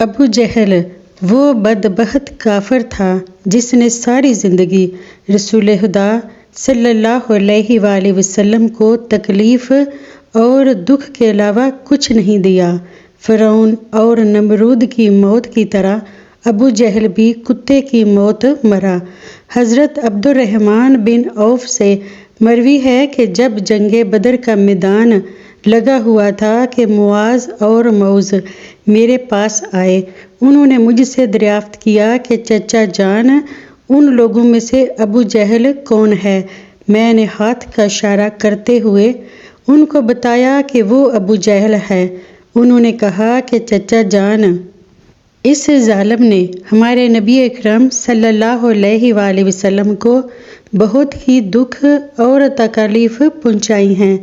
ابو جہل وہ بدبخت کافر تھا جس نے ساری زندگی رسول خدا صلی اللہ علیہ وآلہ وسلم کو تکلیف اور دکھ کے علاوہ کچھ نہیں دیا۔ فرعون اور نمرود کی موت کی طرح ابو جہل بھی کتے کی موت مرا۔ حضرت عبد الرحمن بن عوف سے مروی ہے کہ جب جنگ بدر کا میدان لگا ہوا تھا کہ معاذ اور معوذ میرے پاس آئے۔ انہوں نے مجھ سے دریافت کیا کہ چچا جان، ان لوگوں میں سے ابو جہل کون ہے؟ میں نے ہاتھ کا اشارہ کرتے ہوئے ان کو بتایا کہ وہ ابو جہل ہے۔ انہوں نے کہا کہ چچا جان، اس ظالم نے ہمارے نبی اکرم صلی اللہ علیہ وآلہ وسلم کو بہت ہی دکھ اور تکالیف پہنچائی ہیں،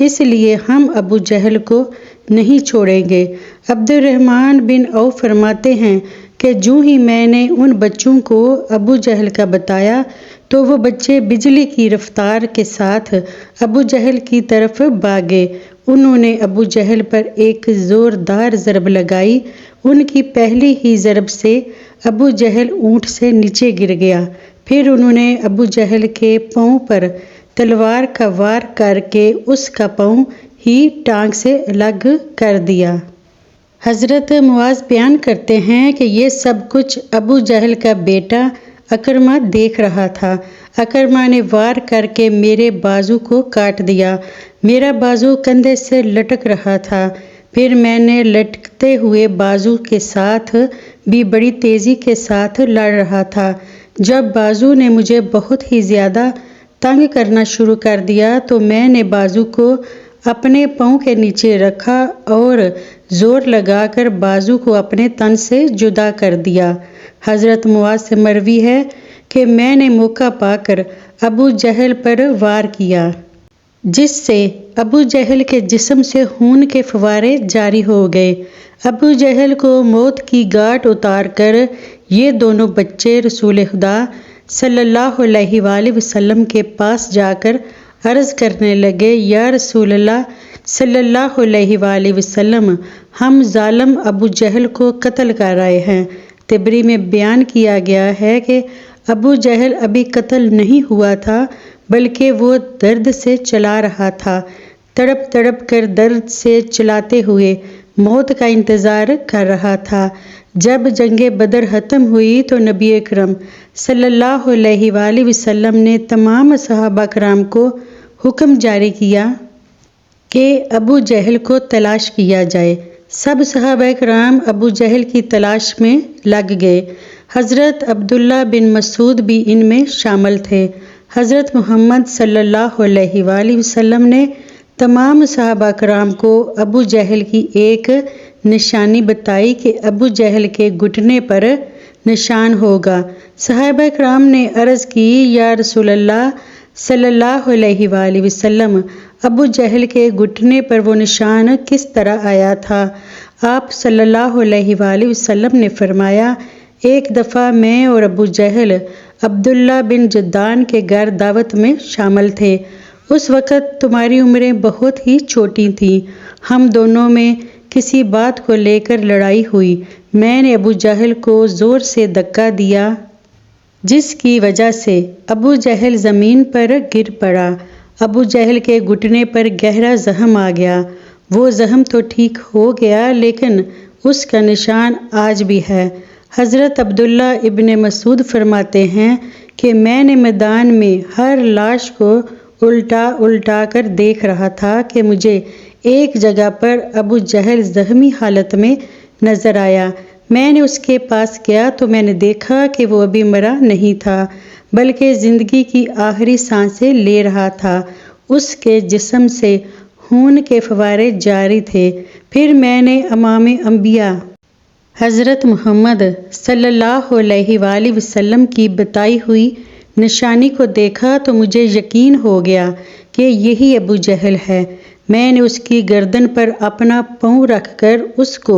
اس لیے ہم ابو جہل کو نہیں چھوڑیں گے۔ عبد الرحمن بن عوف فرماتے ہیں کہ جو ہی میں نے ان بچوں کو ابو جہل کا بتایا تو وہ بچے بجلی کی رفتار کے ساتھ ابو جہل کی طرف بھاگے۔ انہوں نے ابو جہل پر ایک زوردار ضرب لگائی۔ ان کی پہلی ہی ضرب سے ابو جہل اونٹ سے نیچے گر گیا۔ پھر انہوں نے ابو جہل کے پاؤں پر تلوار کا وار کر کے اس کا پاؤں ہی ٹانگ سے الگ کر دیا۔ حضرت معاذ بیان کرتے ہیں کہ یہ سب کچھ ابو جہل کا بیٹا اکرمہ دیکھ رہا تھا۔ اکرمہ نے وار کر کے میرے بازو کو کاٹ دیا۔ میرا بازو کندھے سے لٹک رہا تھا۔ پھر میں نے لٹکتے ہوئے بازو کے ساتھ بھی بڑی تیزی کے ساتھ لڑ رہا تھا۔ جب بازو نے مجھے بہت ہی زیادہ تنگ کرنا شروع کر دیا تو میں نے بازو کو اپنے پاؤں کے نیچے رکھا اور زور لگا کر بازو کو اپنے تن سے جدا کر دیا۔ حضرت معاذ سے مروی ہے کہ میں نے موقع پا کر ابو جہل پر وار کیا، جس سے ابو جہل کے جسم سے خون کے فوارے جاری ہو گئے۔ ابو جہل کو موت کی گھاٹ اتار کر یہ دونوں بچے رسول خدا صلی اللہ علیہ وآلہ وسلم کے پاس جا کر عرض کرنے لگے، یا رسول اللہ صلی اللہ علیہ وآلہ وسلم، ہم ظالم ابو جہل کو قتل کر رہے ہیں۔ طبری میں بیان کیا گیا ہے کہ ابو جہل ابھی قتل نہیں ہوا تھا بلکہ وہ درد سے چلا رہا تھا، تڑپ تڑپ کر درد سے چلاتے ہوئے موت کا انتظار کر رہا تھا۔ جب جنگ بدر ختم ہوئی تو نبی اکرم صلی اللہ علیہ وآلہ وسلم نے تمام صحابہ کرام کو حکم جاری کیا کہ ابو جہل کو تلاش کیا جائے۔ سب صحابہ کرام ابو جہل کی تلاش میں لگ گئے۔ حضرت عبداللہ بن مسعود بھی ان میں شامل تھے۔ حضرت محمد صلی اللہ علیہ وآلہ وسلم نے تمام صحابہ کرام کو ابو جہل کی ایک نشانی بتائی کہ ابو جہل کے گھٹنے پر نشان ہوگا۔ صحابہ کرام نے عرض کی، یا رسول اللہ صلی اللہ علیہ وآلہ وسلم، ابو جہل کے گھٹنے پر وہ نشان کس طرح آیا تھا؟ آپ صلی اللہ علیہ وآلہ وسلم نے فرمایا، ایک دفعہ میں اور ابو جہل عبداللہ بن جدعان کے گھر دعوت میں شامل تھے۔ اس وقت تمہاری عمریں بہت ہی چھوٹی تھیں۔ ہم دونوں میں کسی بات کو لے کر لڑائی ہوئی۔ میں نے ابو جہل کو زور سے دھکا دیا جس کی وجہ سے ابو جہل زمین پر گر پڑا۔ ابو جہل کے گھٹنے پر گہرا زخم آ گیا۔ وہ زخم تو ٹھیک ہو گیا لیکن اس کا نشان آج بھی ہے۔ حضرت عبداللہ ابن مسعود فرماتے ہیں کہ میں نے میدان میں ہر لاش کو الٹا الٹا کر دیکھ رہا تھا کہ مجھے ایک جگہ پر ابو جہل زخمی حالت میں نظر آیا۔ میں نے اس کے پاس گیا تو میں نے دیکھا کہ وہ ابھی مرا نہیں تھا بلکہ زندگی کی آخری سانسیں لے رہا تھا۔ اس کے جسم سے خون کے فوارے جاری تھے۔ پھر میں نے امام انبیاء حضرت محمد صلی اللہ علیہ وآلہ وسلم کی بتائی ہوئی نشانی کو دیکھا تو مجھے یقین ہو گیا کہ یہی ابو جہل ہے۔ میں نے اس کی گردن پر اپنا پاؤں رکھ کر اس کو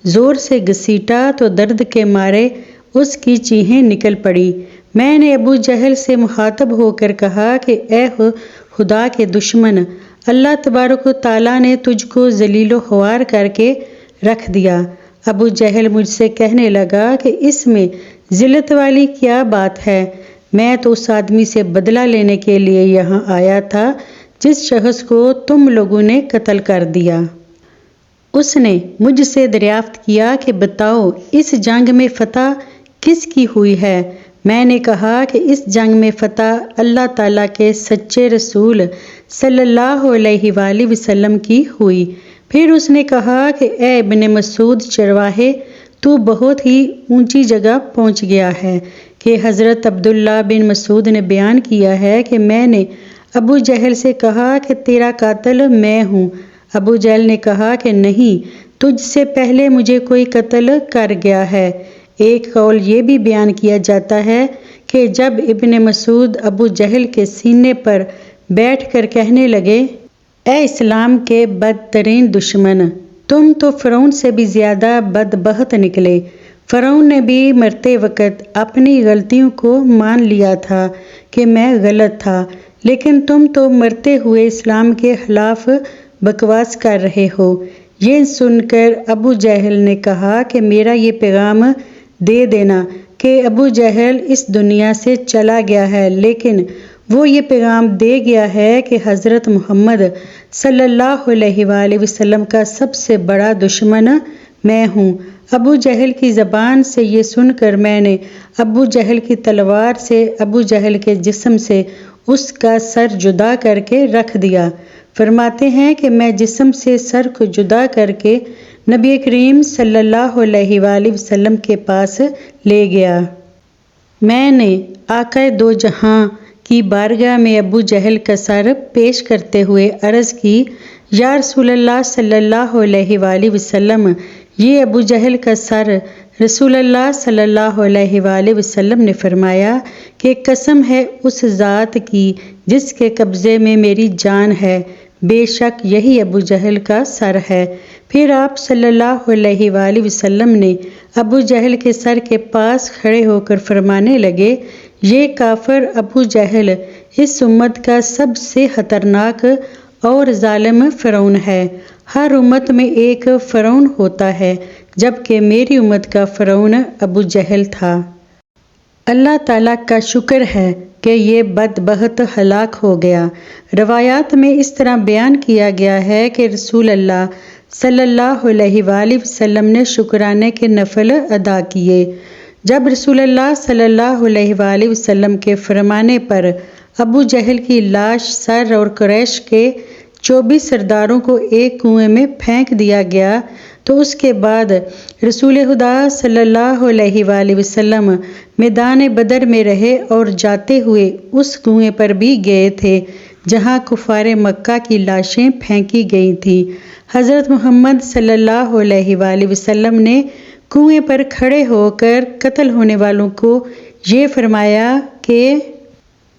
زور سے گھسیٹا تو درد کے مارے اس کی چیخیں نکل پڑی۔ میں نے ابو جہل سے مخاطب ہو کر کہا کہ اے خدا کے دشمن، اللہ تبارک و تعالیٰ نے تجھ کو ذلیل و خوار کر کے رکھ دیا۔ ابو جہل مجھ سے کہنے لگا کہ اس میں ذلت والی کیا بات ہے؟ میں تو اس آدمی سے بدلہ لینے کے لیے یہاں آیا تھا جس شخص کو تم لوگوں نے قتل کر دیا۔ اس نے مجھ سے دریافت کیا کہ بتاؤ اس جنگ میں فتح کس کی ہوئی ہے؟ میں نے کہا کہ اس جنگ میں فتح اللہ تعالیٰ کے سچے رسول صلی اللہ علیہ وآلہ وسلم کی ہوئی۔ پھر اس نے کہا کہ اے ابن مسعود چرواہے، تو بہت ہی اونچی جگہ پہنچ گیا ہے کہ حضرت عبداللہ بن مسعود نے بیان کیا ہے کہ میں نے ابو جہل سے کہا کہ تیرا قاتل میں ہوں۔ ابو جہل نے کہا کہ نہیں، تجھ سے پہلے مجھے کوئی قتل کر گیا ہے۔ ایک قول یہ بھی بیان کیا جاتا ہے کہ جب ابن مسعود ابو جہل کے سینے پر بیٹھ کر کہنے لگے، اے اسلام کے بدترین دشمن، تم تو فرعون سے بھی زیادہ بدبخت نکلے۔ فرعون نے بھی مرتے وقت اپنی غلطیوں کو مان لیا تھا کہ میں غلط تھا، لیکن تم تو مرتے ہوئے اسلام کے خلاف بکواس کر رہے ہو۔ یہ سن کر ابو جہل نے کہا کہ میرا یہ پیغام دے دینا کہ ابو جہل اس دنیا سے چلا گیا ہے، لیکن وہ یہ پیغام دے گیا ہے کہ حضرت محمد صلی اللہ علیہ وآلہ وسلم کا سب سے بڑا دشمن میں ہوں۔ ابو جہل کی زبان سے یہ سن کر میں نے ابو جہل کی تلوار سے ابو جہل کے جسم سے اس کا سر جدا کر کے رکھ دیا۔ فرماتے ہیں کہ میں جسم سے سر کو جدا کر کے نبی کریم صلی اللہ علیہ وآلہ وسلم کے پاس لے گیا۔ میں نے آقا دو جہاں کی بارگاہ میں ابو جہل کا سر پیش کرتے ہوئے عرض کی، یا رسول اللہ صلی اللہ علیہ وآلہ وسلم، یہ ابو جہل کا سر۔ رسول اللہ صلی اللہ علیہ وآلہ وسلم نے فرمایا کہ قسم ہے اس ذات کی جس کے قبضے میں میری جان ہے، بے شک یہی ابو جہل کا سر ہے۔ پھر آپ صلی اللہ علیہ وآلہ وسلم نے ابو جہل کے سر کے پاس کھڑے ہو کر فرمانے لگے، یہ کافر ابو جہل اس امت کا سب سے خطرناک اور ظالم فرعون ہے۔ ہر امت میں ایک فرعون ہوتا ہے، جبکہ میری امت کا فرعون ابو جہل تھا۔ اللہ تعالیٰ کا شکر ہے کہ یہ بدبخت ہلاک ہو گیا۔ روایات میں اس طرح بیان کیا گیا ہے کہ رسول اللہ صلی اللہ علیہ وآلہ وسلم نے شکرانے کے نفل ادا کیے۔ جب رسول اللہ صلی اللہ علیہ وآلہ وسلم کے فرمانے پر ابو جہل کی لاش سر اور قریش کے 24 سرداروں کو ایک کنویں میں پھینک دیا گیا تو اس کے بعد رسول خدا صلی اللہ علیہ وآلہ وسلم میدان بدر میں رہے اور جاتے ہوئے اس کنویں پر بھی گئے تھے جہاں کفار مکہ کی لاشیں پھینکی گئی تھیں۔ حضرت محمد صلی اللہ علیہ وآلہ وسلم نے کنویں پر کھڑے ہو کر قتل ہونے والوں کو یہ فرمایا کہ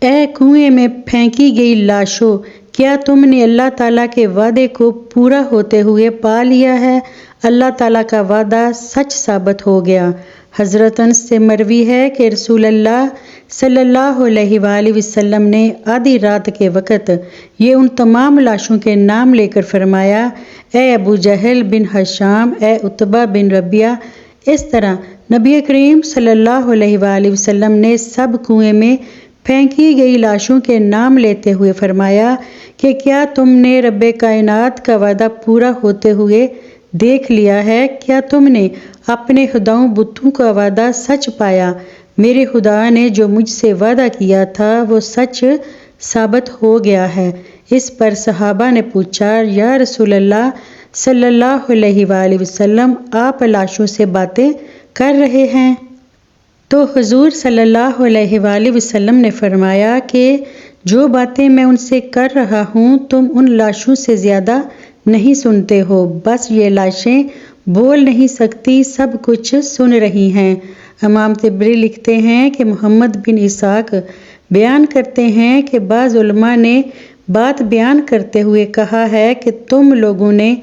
اے کنویں میں پھینکی گئی لاشوں، کیا تم نے اللہ تعالیٰ کے وعدے کو پورا ہوتے ہوئے پا لیا ہے؟ اللہ تعالیٰ کا وعدہ سچ ثابت ہو گیا۔ حضرت انس سے مروی ہے کہ رسول اللہ صلی اللہ علیہ وآلہ وسلم نے آدھی رات کے وقت یہ ان تمام لاشوں کے نام لے کر فرمایا، اے ابو جہل بن ہشام، اے عتبہ بن ربیعہ۔ اس طرح نبی کریم صلی اللہ علیہ وآلہ وسلم نے سب کنویں میں پھینکی گئی لاشوں کے نام لیتے ہوئے فرمایا کہ کیا تم نے رب کائنات کا وعدہ پورا ہوتے ہوئے دیکھ لیا ہے؟ کیا تم نے اپنے خداؤں بتوں کا وعدہ سچ پایا؟ میرے خدا نے جو مجھ سے وعدہ کیا تھا وہ سچ ثابت ہو گیا ہے۔ اس پر صحابہ نے پوچھا، یا رسول اللہ صلی اللہ علیہ وآلہ وسلم، آپ لاشوں سے باتیں کر رہے ہیں؟ تو حضور صلی اللہ علیہ وآلہ وسلم نے فرمایا کہ جو باتیں میں ان سے کر رہا ہوں تم ان لاشوں سے زیادہ نہیں سنتے ہو، بس یہ لاشیں بول نہیں سکتی، سب کچھ سن رہی ہیں۔ امام طبری لکھتے ہیں کہ محمد بن اسحاق بیان کرتے ہیں کہ بعض علماء نے بات بیان کرتے ہوئے کہا ہے کہ تم لوگوں نے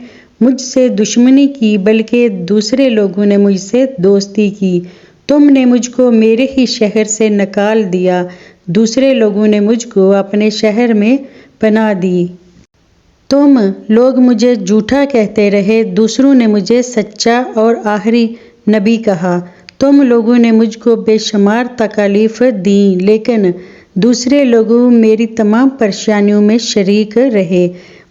مجھ سے دشمنی کی بلکہ دوسرے لوگوں نے مجھ سے دوستی کی۔ تم نے مجھ کو میرے ہی شہر سے نکال دیا، دوسرے لوگوں نے مجھ کو اپنے شہر میں پناہ دی۔ تم لوگ مجھے جھوٹا کہتے رہے، دوسروں نے مجھے سچا اور آخری نبی کہا۔ تم لوگوں نے مجھ کو بے شمار تکالیف دیں، لیکن دوسرے لوگ میری تمام پریشانیوں میں شریک رہے۔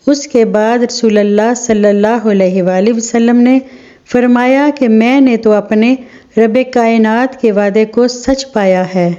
اس کے بعد رسول اللہ صلی اللہ علیہ وآلہ وسلم نے فرمایا کہ میں نے تو اپنے رب کائنات کے وعدے کو سچ پایا ہے۔